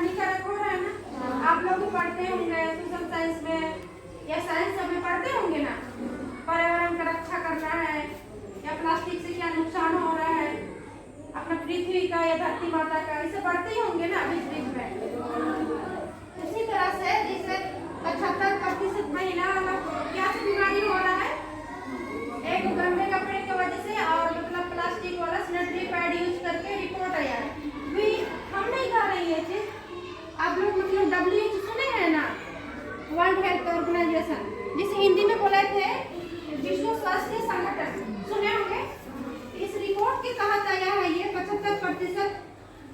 हानिकारक हो रहा है ना। आप लोग भी पढ़ते होंगे सोशल साइंस में या साइंस में पढ़ते होंगे ना, पर्यावरण का रक्षा करना है या प्लास्टिक से क्या नुकसान हो रहा है अपना पृथ्वी का या धरती माता का, इसे पढ़ते ही होंगे ना बीच बीच में। इसी तरह से जैसे 75% महिला क्या से बीमारी हो रहा है, एक गंदे कपड़े की वजह से और मतलब प्लास्टिक वाला सैनिटरी पैड यूज करके रिपोर्ट आया है। भी हम नहीं कह रहे ये चीज, आप लोग मतलब WHO सुने हैं ना, वर्ल्ड हेल्थ ऑर्गेनाइजेशन, जिसे हिंदी में बोले थे विश्व स्वास्थ्य संगठन, सुने होंगे। इस रिपोर्ट के तहत आया है ये 75%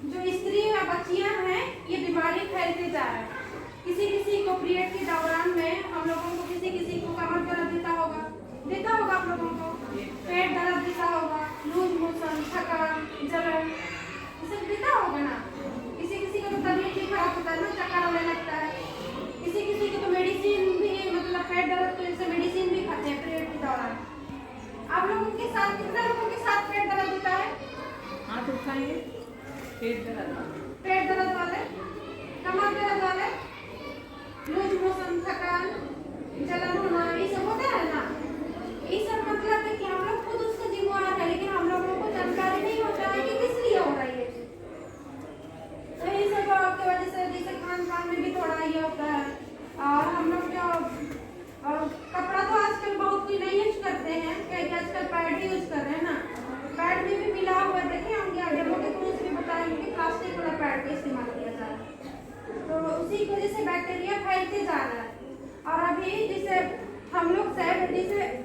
जो स्त्री या बच्चियां हैं ये बीमारी फैलते जा रहा है। किसी को पीरियड के दौरान में हम लोगों को किसी को कमर दर्द देता होगा आप लोगों को, पेट दर्द देता होगा, लूज मोशन, थकान, जलन, ये सब देता होगा ना। किसी को तो तबीयत भी खराब होता है ना, चक्कर आने लगता है। किसी को तो मेडिसिन भी मतलब पेट दर्द की वजह से मेडिसिन भी खाते हैं पीरियड के दौरान। आप लोगों के साथ कितने लोगों के साथ पेट दर्द होता है? हाथ उठाइए। पेट दर्द वाले, कमर दर्द वाले, लूज मोशन, थकान, जलन होना, ये सब होता है ना। ये सब मतलब है कि हम लोग खुद उसका जिम्मेदार है, लेकिन हम लोगों को जानकारी नहीं होता है कि किस लिए हो रहा है ये चीज। तो ये सब की वजह से जैसे खान पान में भी थोड़ा ये होता है। और हम लोग जो कपड़ा तो आजकल बहुत कोई नहीं यूज करते हैं, क्योंकि आजकल पैड यूज कर रहे हैं ना। पैड में भी मिला हुआ देखे होंगे, डेमो के कोर्स भी बताएंगे कि प्लास्टिक वाला पैड का इस्तेमाल किया जा रहा है, तो उसी की वजह से बैक्टीरिया फैलते जा रहा है। और अभी जैसे हम लोग शायद जैसे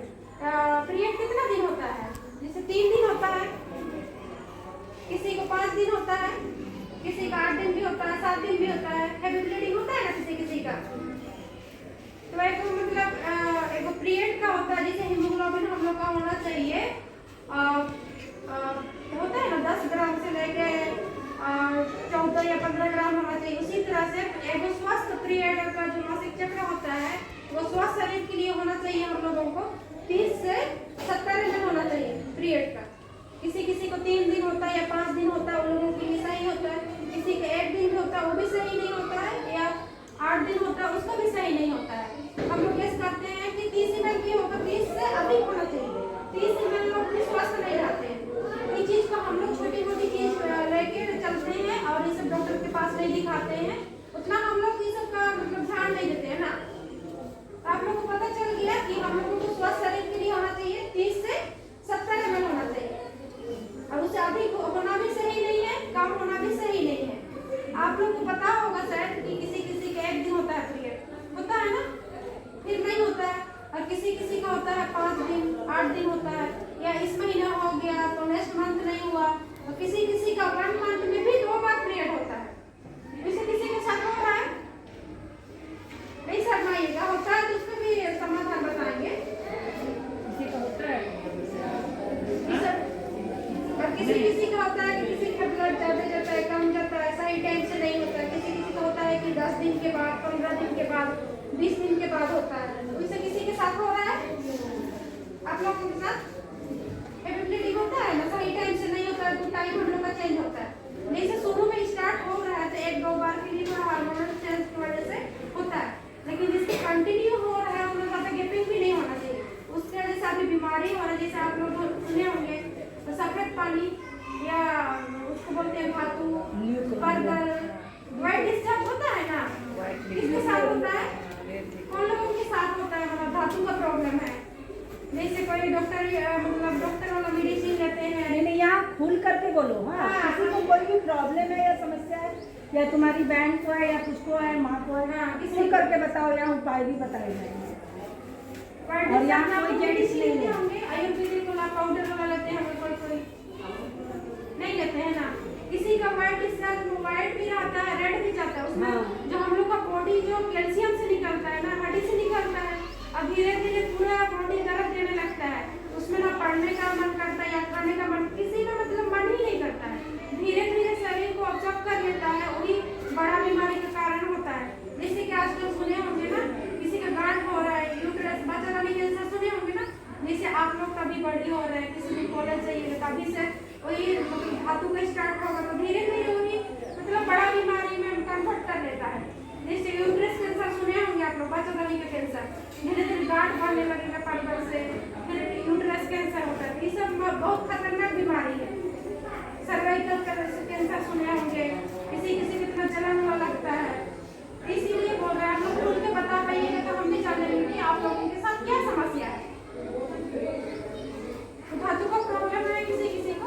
पीरियड कितना दिन होता है, जैसे 3 दिन होता है, किसी को 5 दिन होता है, किसी का 8 दिन भी होता है, 7 दिन भी होता है, हेवी ब्लीडिंग होता है ना किसी का। तो एक मतलब एक पीरियड का होता है, जैसे हीमोग्लोबिन हम लोग का होना चाहिए होता है ना 10 ग्राम से लेके 14 या 15 ग्राम होना चाहिए। उसी तरह से एक स्वस्थ पीरियड का जो मासिक चक्र होता है वो स्वस्थ शरीर के लिए होना चाहिए हम लोगों को 30 से 70 दिन होना चाहिए पीरियड का। किसी को 3 दिन होता है या 5 दिन होता है, उन लोगों के लिए सही होता है। किसी का 1 दिन होता है वो भी सही नहीं होता है, या 8 दिन होता है उसका भी सही नहीं होता है। हम लोग गेस करते हैं कि 30 ml भी होगा, 30 से अधिक होना चाहिए। 30 ml लोग भी स्वस्थ नहीं रहते हैं। ये चीज को हम लोग छोटी मोटी चीज लेके चलते हैं और ये सब डॉक्टर के पास नहीं दिखाते हैं, उतना हम लोग ये सब का मतलब ध्यान नहीं देते हैं ना। आप लोगों को पता चल गया कि हम लोगों को स्वस्थ शरीर के लिए होना चाहिए 30 से 70 ml होना चाहिए, और उससे अधिक होना भी सही नहीं है, कम होना भी सही नहीं है। आप लोग को पता होगा शायद कि किसी का 1 दिन होता है पीरियड, होता है ना, फिर नहीं होता है, और किसी का होता है 5 दिन 8 दिन होता है, या इस महीना हो गया तो नेक्स्ट मंथ नहीं हुआ, और किसी का 1 मंथ में भी 2 बार पीरियड होता है। किसी के साथ हो रहा है, नहीं शर्माइएगा, होता है तो उसका भी समाधान बताएंगे। किसी का होता है और किसी का होता है कि किसी का ब्लड ज्यादा जाता है, कम जाता है, सही टाइम से नहीं होता है। किसी का होता है कि 10 दिन के बाद, 15 दिन के बाद, 20 दिन के बाद होता है। उससे किसी के साथ हो रहा है, आप लोगों के साथ हेवी ब्लीडिंग होता है ना, सही टाइम से नहीं होता है, तो टाइम हम लोग का चेंज होता है। जैसे शुरू में स्टार्ट हो रहा है तो 1-2 बार के लिए थोड़ा हार्मोनल चेंज की वजह से होता है, लेकिन जिससे कंटिन्यू हो रहा है उन्हें ज्यादा गैपिंग भी नहीं होना चाहिए। उसके वजह से अभी बीमारी हो रही है, जैसे आप लोग सुने होंगे तो सफेद पानी या उसको बोलते हैं धातु, बर्गर, व्हाइट डिस्चार्ज होता है ना, किसके साथ होता है, कौन लोगों के साथ होता है, मतलब धातु का प्रॉब्लम है। जैसे कोई डॉक्टर मतलब डॉक्टर वाला मेडिसिन लेते हैं। नहीं यहाँ खुल करके बोलो। हाँ, किसी को कोई भी प्रॉब्लम है या समस्या है, या तुम्हारी बहन को है या तुझको है, माँ को है, हाँ, खुल करके बताओ, यहाँ उपाय भी बताए जाएंगे। और यहाँ कोई जेंट्स नहीं होंगे, आयुर्वेदिक वाला पाउडर वाला लेते हैं, कोई नहीं लेते हैं ना। किसी का व्हाइट डिस्चार्ज व्हाइट भी रहता है, रेड भी जाता है, उसमें जो हम लोग का बॉडी जो कैल्शियम से निकलता है ना, हड्डी से निकलता है, और धीरे धीरे पूरा बॉडी दर्द देने लगता है, उसमें ना पढ़ने का मन करता है या खाने का मन, किसी का मतलब मन ही नहीं करता है। धीरे धीरे शरीर को ऑब्जर्व कर लेता है, वही बड़ा बीमारी का कारण होता है। जैसे कि आजकल सुने होंगे ना, किसी का गांठ हो रहा है, यूट्रस बच्चा वाली कैंसर सुने होंगे ना, जैसे आप लोग कभी बड़ी हो रहे हैं, किसी भी कॉलेज जाइए तभी से वही मतलब धातु का स्टार्ट होगा, तो धीरे धीरे वही मतलब बड़ा बीमारी में कन्वर्ट कैंसर, धीरे धीरे गांठ बढ़ने लगेगा पर्पल से, फिर यूट्रस कैंसर होता है। ये सब बहुत खतरनाक बीमारी है। सर्वाइकल कैंसर सुने होंगे, किसी किसी को इतना जलन हुआ लगता है। इसीलिए बोल रहे हैं आप लोग खुल के बता पाइएगा तो हम भी जानेंगे कि आप लोगों के साथ क्या समस्या है। तो धातु का प्रॉब्लम है किसी किसी को,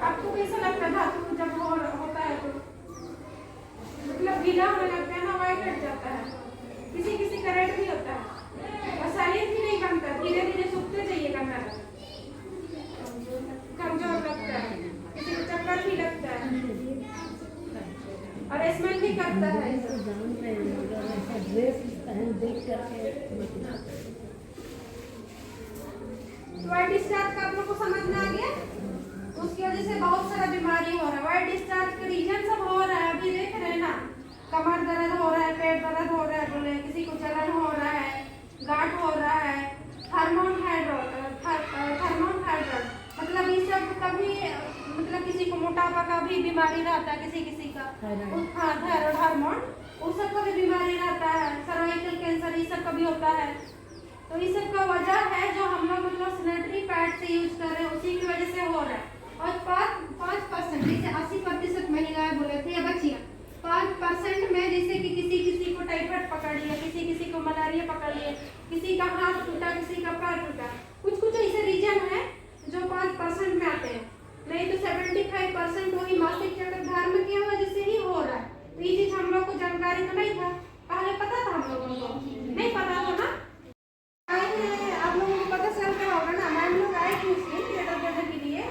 आपको कैसा लगता है धातु जब होता है तो मतलब गीला होने लगता है ना, वाइट हट जाता है, किसी किसी का रेड भी होता है और शरीर भी नहीं बनता, धीरे धीरे सूखते जाइएगा नर, कमजोर लगता है, किसी को चक्कर भी लगता है और स्मेल भी करता है। वाइट डिस्चार्ज का आप लोग को समझ में आ गया? उसकी वजह से बहुत सारा बीमारी हो रहा है। वाइट डिस्चार्ज का रीजन सब हो रहा है, अभी देख रहे हैं ना, कमर दर्द हो रहा है, पेट दर्द हो रहा है, बोले किसी को जलन हो रहा है, गांठ हो रहा है, हार्मोन हाइड्रोड मतलब ये सब कभी मतलब किसी को मोटापा का भी बीमारी रहता है, किसी किसी का हाँ थायराइड हार्मोन उस सब का भी बीमारी रहता है, सर्वाइकल कैंसर ये सब का भी होता है। तो ये सब का वजह है जो हम लोग मतलब सैनिटरी पैड से यूज कर रहे हैं, उसी की वजह से हो रहा है। और 5% जैसे 80% महिलाएं बोले थे या बच्चियां, 5% में जैसे कि किसी को टाइफाइड पकड़ लिया, किसी को मलेरिया पकड़ लिया, किसी का हाथ टूटा, किसी का पैर टूटा, कुछ ऐसे रीजन है जो 5% में आते हैं, नहीं तो 75% वही मासिक चक्र धर्म की वजह से ही हो रहा है। तो ये चीज हम लोग को जानकारी तो नहीं था, पहले पता था हम लोगों को नहीं पता था ना, आप लोगों को पता चलता होगा ना। मैम लोग आए थे उसके लेटर देने के लिए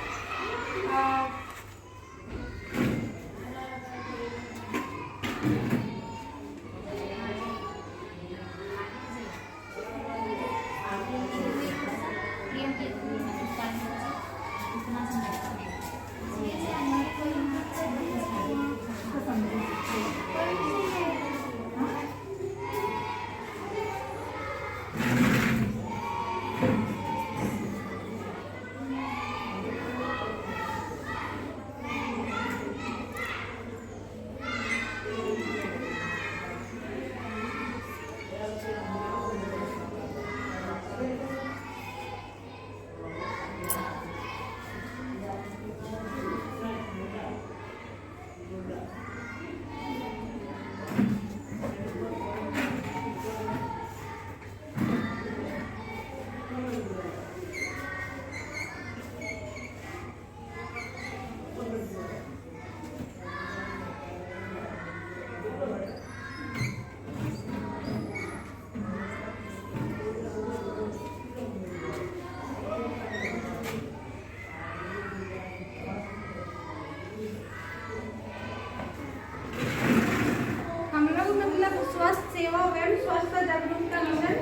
सेवा एवं स्वस्थ जागरूकता मिशन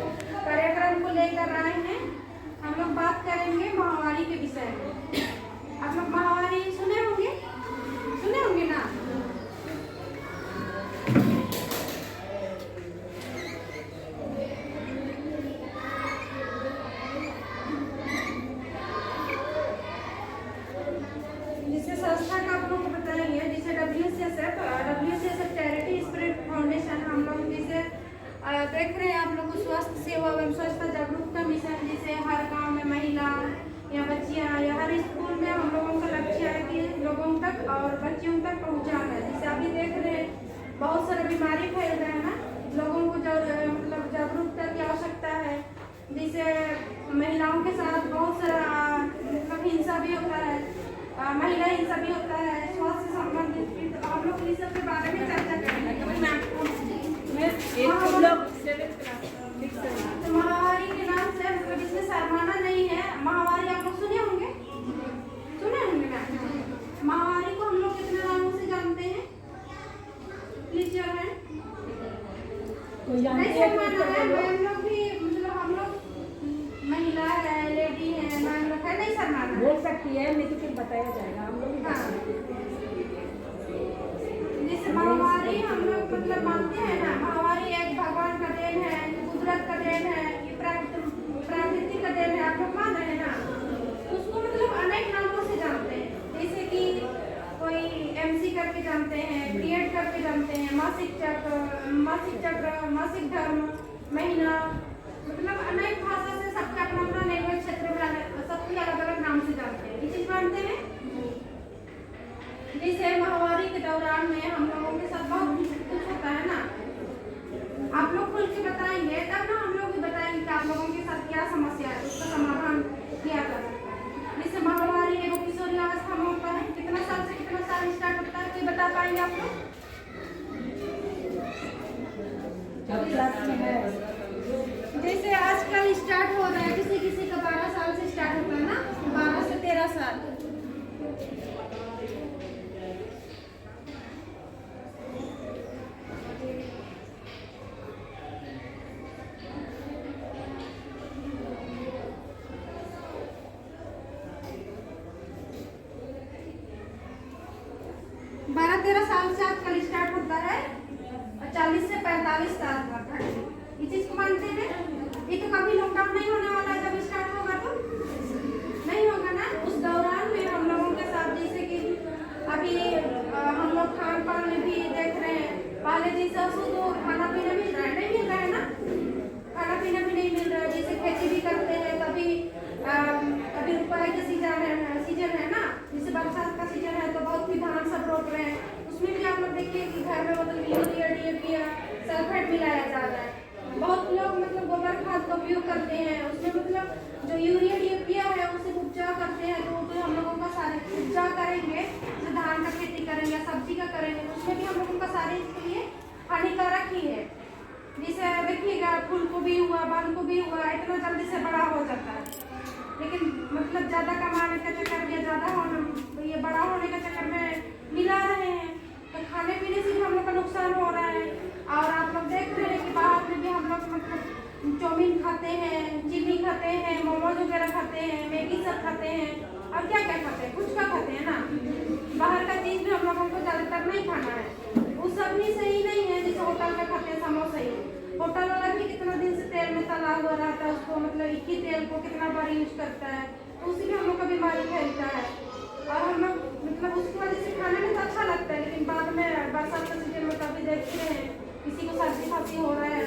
कार्यक्रम को लेकर आए हैं। हम लोग बात करेंगे महामारी के विषय में। आप लोग महामारी सुने होंगे ना? जिससे संस्था का आप लोग को बताएंगे, जिसे WCSF चैरिटी स्पिरिट फाउंडेशन, हम लोग जिसे देख रहे हैं आप लोग स्वास्थ्य सेवा एवं स्वच्छता जागरूकता मिशन, जिसे हर गांव में महिला या बच्चियां या हर स्कूल में हम लोगों का लक्ष्य है कि लोगों तक और बच्चियों तक पहुंचाना है। जैसे अभी देख रहे हैं बहुत सारे बीमारी फैल रहे हैं ना, लोगों को मतलब जागरूकता की आवश्यकता है। जिसे महिलाओं के साथ बहुत सारा मतलब हिंसा भी होता है, महिला हिंसा भी होता है, स्वास्थ्य से संबंधित हम लोग इस सब के बारे में चर्चा करेंगे। तो महामारी के नाम से मतलब इसमें शर्माना नहीं है। महामारी आप लोग सुने होंगे ना? महामारी को हम लोग कितने नामों से जानते हैं? Please your hand. नहीं शर्माना है, मैम लोग भी मतलब हम लोग महिला है, लेडी है, मैम लोग है, नहीं शर्माना बोल सकती है, नहीं तो फिर बताया जाएगा। हम लोग जैसे महामारी हम लोग मतलब मानते हैं ना, महामारी एक भगवान का देन है, कुदरत का देन है, ये प्रकृति का देन है, आप लोग मान रहे हैं ना। उसको मतलब अनेक नामों से जानते हैं, जैसे कि कोई MC करके जानते हैं, पीरियड करके जानते हैं, मासिक चक्र, मासिक धर्म, महीना, मतलब अनेक भाषा से सबका अपना अपना लैंग्वेज क्षेत्र में सबकी अलग अलग नाम से जानते हैं। ये चीज मानते हैं। जैसे महामारी के दौरान में हम लोगों के साथ बहुत कुछ होता है ना, आप लोग खुल के बताएंगे तब ना हम लोग भी बताएंगे कि आप लोगों के साथ क्या समस्या है, उसका समाधान किया जा सकता है। जैसे महामारी एगो किशोरी अवस्था में होता है, कितना साल से कितना साल स्टार्ट होता है, कोई बता पाएंगे आप लोग? जैसे आजकल स्टार्ट हो रहा है, किसी किसी का 12 साल से स्टार्ट होता है ना, 12 से 13 साल। बारह 13 साल से आजकल स्टार्ट होता है और 40 से 45 साल तक है। ये चीज को मानते हैं। ये तो कभी लॉकडाउन नहीं होने वाला है, जब स्टार्ट होगा तो नहीं होगा ना। उस दौरान में हम लोगों के साथ जैसे कि अभी हम लोग खान पान में भी देख रहे हैं, पहले जैसा तो खाना पीना मिल रहा है, नहीं मिल रहा है ना, खाना पीना भी नहीं मिल रहा है। जैसे खेती भी करते हैं, कभी रुपए का सीजन है ना, जैसे बरसात का सीजन है तो बहुत भी धान सब रोप रहे हैं, उसमें भी आप लोग देखिए कि घर में मतलब यूरिया डीएपी सल्फेट मिलाया जा रहा है। बहुत लोग मतलब गोबर खाद का उपयोग करते हैं, उसमें मतलब जो यूरिया डीएपी है उसे उपजाऊ करते हैं। तो हम लोगों का सारे उपजाऊ करेंगे, जैसे धान का खेती करेंगे, सब्जी का करेंगे, उसमें भी हम लोगों का शरीर के लिए हानिकारक ही है। जैसे देखिएगा फूल गोभी हुआ, बंद गोभी हुआ, इतना जल्दी से बड़ा हो जाता है, लेकिन मतलब ज़्यादा कमाने के चक्कर में, ये बड़ा होने के चक्कर में मिला रहे हैं, तो खाने पीने से भी हम लोग का नुकसान हो रहा है। और आप लोग देख रहे हैं कि बाहर में भी हम लोग मतलब चाउमीन खाते हैं, चिली खाते हैं, मोमोज वगैरह खाते हैं, मैगी सब खाते हैं, और क्या क्या खाते हैं, कुछ का खाते हैं ना। बाहर का चीज़ भी हम लोगों को ज़्यादातर नहीं खाना है, वो सब भी सही नहीं है। जैसे होटल में खाते हैं समोसा ही, होटल वाला भी कितना दिन से तेल में तला हुआ रहता है, उसको मतलब एक ही तेल को कितना बार यूज करता है, तो उसी में हम लोग का बीमारी फैलता है। और हम लोग मतलब उसकी वजह से खाने में तो अच्छा लगता है, लेकिन बाद में बरसात के सीजन में कभी देखते हैं किसी को सर्दी खांसी हो रहा है,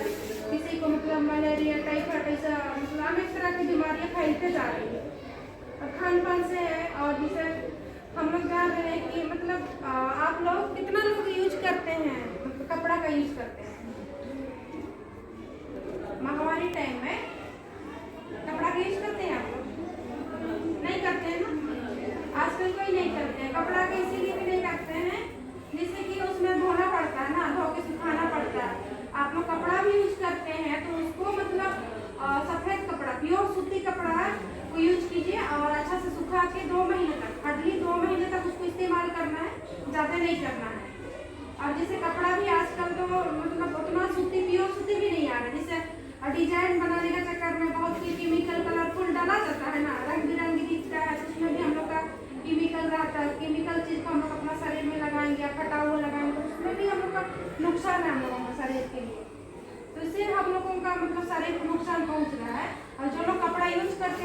किसी को मतलब मलेरिया, टाइफाइड, ऐसा मतलब अनेक तरह की बीमारियाँ फैलते जा रही है और खान पान से है। और जैसे हम लोग जान रहे हैं कि मतलब आप लोग कितना लोग यूज करते हैं, मतलब कपड़ा का यूज करते हैं महामारी टाइम में, कपड़ा का यूज करते हैं आप लोग? नहीं करते हैं ना, आजकल कोई नहीं करते हैं कपड़ा का। इसीलिए भी नहीं करते हैं जैसे कि उसमें धोना पड़ता है ना, धो के सुखाना पड़ता है। आप लोग कपड़ा भी यूज करते हैं तो उसको मतलब सफेद कपड़ा, प्योर सूती कपड़ा को यूज कीजिए और अच्छा से सुखा के 2 महीने तक, हार्डली 2 महीने तक उसको इस्तेमाल करना है, ज़्यादा नहीं करना है। और जैसे कपड़ा भी आजकल तो मतलब उतना सूती, प्योर सूती भी नहीं आ रहा है। जैसे डिजाइन बनाने के चक्कर में बहुत ही केमिकल कलरफुल डाला जाता है ना, रंग बिरंगी दिखता है, तो उसमें भी हम लोग का केमिकल रहता है। केमिकल चीज़ को हम लोग अपना शरीर में लगाएंगे या फटा हुआ लगाएंगे, तो उसमें भी हम लोग का नुकसान है हम लोगों का शरीर के लिए। तो इससे हम लोगों का मतलब शरीर को नुकसान पहुँच रहा है। और जो लोग कपड़ा यूज करते